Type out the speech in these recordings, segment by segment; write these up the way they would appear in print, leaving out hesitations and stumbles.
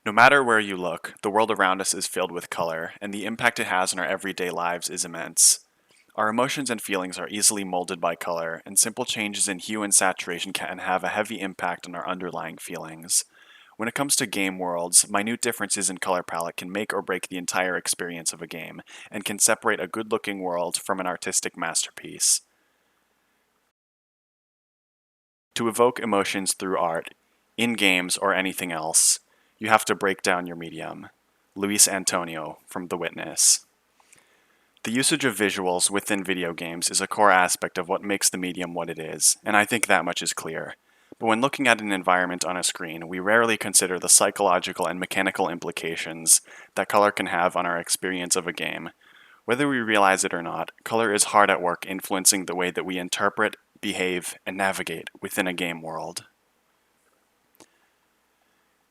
No matter where you look, the world around us is filled with color, and the impact it has on our everyday lives is immense. Our emotions and feelings are easily molded by color, and simple changes in hue and saturation can have a heavy impact on our underlying feelings. When it comes to game worlds, minute differences in color palette can make or break the entire experience of a game, and can separate a good-looking world from an artistic masterpiece. To evoke emotions through art, in games or anything else, you have to break down your medium. Luis Antonio from The Witness. The usage of visuals within video games is a core aspect of what makes the medium what it is, and I think that much is clear. But when looking at an environment on a screen, we rarely consider the psychological and mechanical implications that color can have on our experience of a game. Whether we realize it or not, color is hard at work influencing the way that we interpret, behave, and navigate within a game world.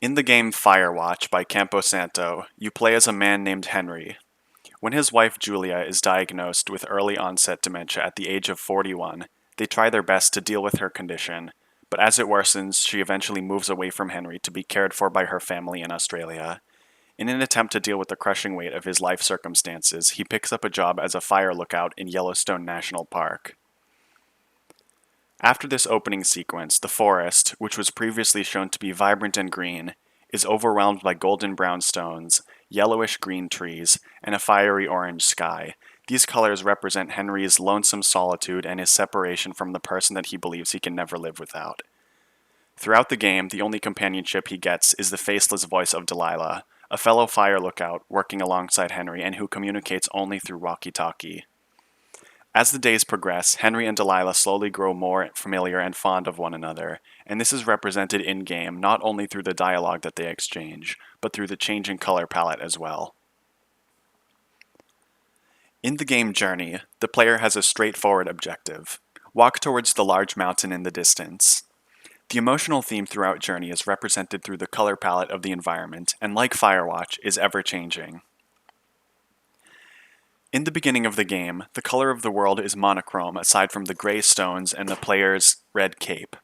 In the game Firewatch by Campo Santo, you play as a man named Henry. When his wife Julia is diagnosed with early onset dementia at the age of 41, they try their best to deal with her condition, but as it worsens, she eventually moves away from Henry to be cared for by her family in Australia. In an attempt to deal with the crushing weight of his life circumstances, he picks up a job as a fire lookout in Yellowstone National Park. After this opening sequence, the forest, which was previously shown to be vibrant and green, is overwhelmed by golden brown stones, yellowish green trees, and a fiery orange sky. These colors represent Henry's lonesome solitude and his separation from the person that he believes he can never live without. Throughout the game, the only companionship he gets is the faceless voice of Delilah, a fellow fire lookout working alongside Henry and who communicates only through walkie-talkie. As the days progress, Henry and Delilah slowly grow more familiar and fond of one another, and this is represented in-game not only through the dialogue that they exchange, but through the changing color palette as well. In the game Journey, the player has a straightforward objective: walk towards the large mountain in the distance. The emotional theme throughout Journey is represented through the color palette of the environment, and like Firewatch, is ever-changing. In the beginning of the game, the color of the world is monochrome aside from the gray stones and the player's red cape.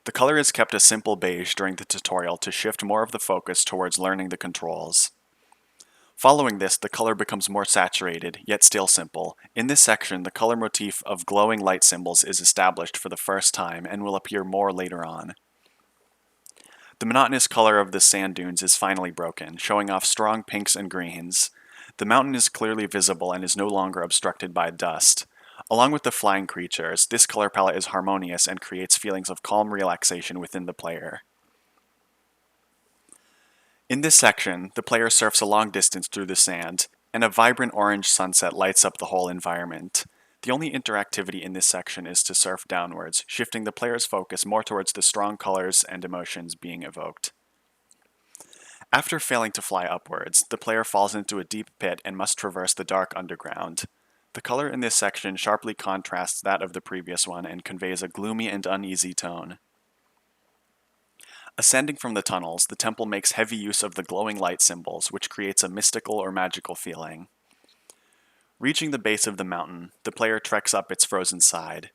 The color is kept a simple beige during the tutorial to shift more of the focus towards learning the controls. Following this, the color becomes more saturated, yet still simple. In this section, the color motif of glowing light symbols is established for the first time and will appear more later on. The monotonous color of the sand dunes is finally broken, showing off strong pinks and greens. The mountain is clearly visible and is no longer obstructed by dust. Along with the flying creatures, this color palette is harmonious and creates feelings of calm relaxation within the player. In this section, the player surfs a long distance through the sand, and a vibrant orange sunset lights up the whole environment. The only interactivity in this section is to surf downwards, shifting the player's focus more towards the strong colors and emotions being evoked. After failing to fly upwards, the player falls into a deep pit and must traverse the dark underground. The color in this section sharply contrasts that of the previous one and conveys a gloomy and uneasy tone. Ascending from the tunnels, the temple makes heavy use of the glowing light symbols, which creates a mystical or magical feeling. Reaching the base of the mountain, the player treks up its frozen side.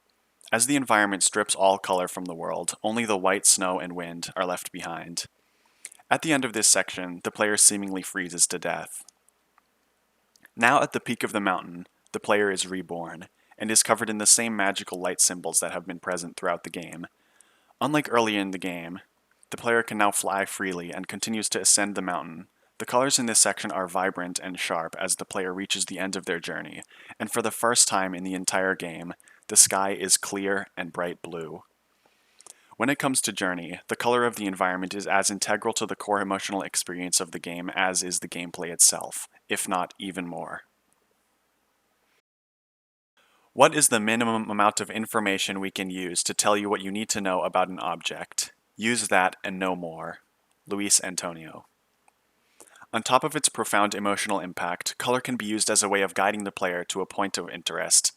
As the environment strips all color from the world, only the white snow and wind are left behind. At the end of this section, the player seemingly freezes to death. Now at the peak of the mountain, the player is reborn, and is covered in the same magical light symbols that have been present throughout the game. Unlike earlier in the game, the player can now fly freely and continues to ascend the mountain. The colors in this section are vibrant and sharp as the player reaches the end of their journey, and for the first time in the entire game, the sky is clear and bright blue. When it comes to Journey, the color of the environment is as integral to the core emotional experience of the game as is the gameplay itself, if not even more. What is the minimum amount of information we can use to tell you what you need to know about an object? Use that and no more. Luis Antonio. On top of its profound emotional impact, color can be used as a way of guiding the player to a point of interest.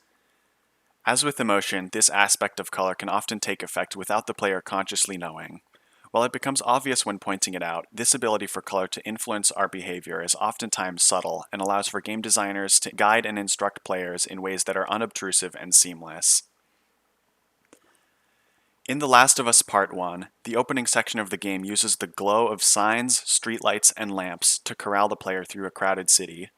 As with emotion, this aspect of color can often take effect without the player consciously knowing. While it becomes obvious when pointing it out, this ability for color to influence our behavior is oftentimes subtle and allows for game designers to guide and instruct players in ways that are unobtrusive and seamless. In The Last of Us Part 1, the opening section of the game uses the glow of signs, streetlights, and lamps to corral the player through a crowded city.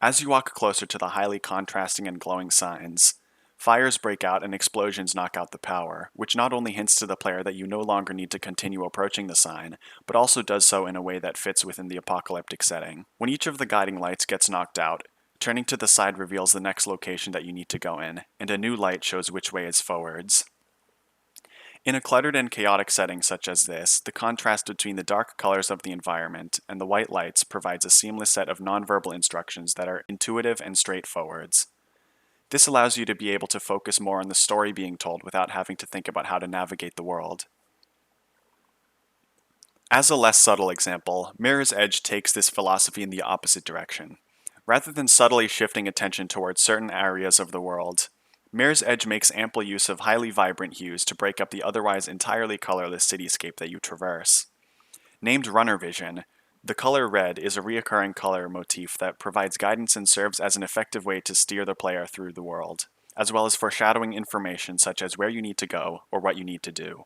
As you walk closer to the highly contrasting and glowing signs, fires break out and explosions knock out the power, which not only hints to the player that you no longer need to continue approaching the sign, but also does so in a way that fits within the apocalyptic setting. When each of the guiding lights gets knocked out, turning to the side reveals the next location that you need to go in, and a new light shows which way is forwards. In a cluttered and chaotic setting such as this, the contrast between the dark colors of the environment and the white lights provides a seamless set of nonverbal instructions that are intuitive and straightforward. This allows you to be able to focus more on the story being told without having to think about how to navigate the world. As a less subtle example, Mirror's Edge takes this philosophy in the opposite direction. Rather than subtly shifting attention towards certain areas of the world, Mirror's Edge makes ample use of highly vibrant hues to break up the otherwise entirely colorless cityscape that you traverse. Named Runner Vision, the color red is a recurring color motif that provides guidance and serves as an effective way to steer the player through the world, as well as foreshadowing information such as where you need to go or what you need to do.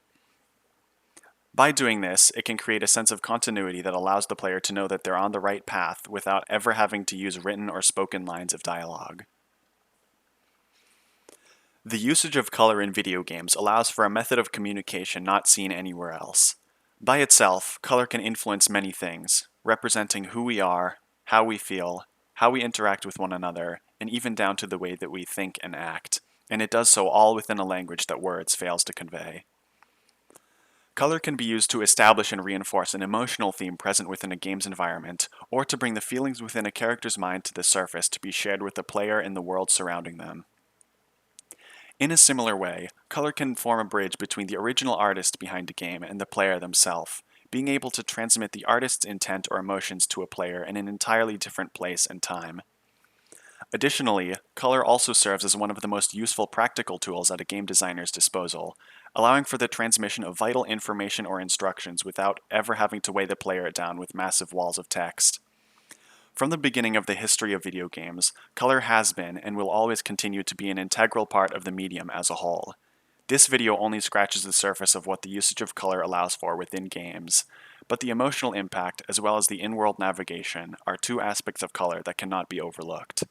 By doing this, it can create a sense of continuity that allows the player to know that they're on the right path without ever having to use written or spoken lines of dialogue. The usage of color in video games allows for a method of communication not seen anywhere else. By itself, color can influence many things, representing who we are, how we feel, how we interact with one another, and even down to the way that we think and act, and it does so all within a language that words fails to convey. Color can be used to establish and reinforce an emotional theme present within a game's environment, or to bring the feelings within a character's mind to the surface to be shared with the player and the world surrounding them. In a similar way, color can form a bridge between the original artist behind a game and the player themselves, being able to transmit the artist's intent or emotions to a player in an entirely different place and time. Additionally, color also serves as one of the most useful practical tools at a game designer's disposal, allowing for the transmission of vital information or instructions without ever having to weigh the player down with massive walls of text. From the beginning of the history of video games, color has been and will always continue to be an integral part of the medium as a whole. This video only scratches the surface of what the usage of color allows for within games, but the emotional impact as well as the in-world navigation are two aspects of color that cannot be overlooked.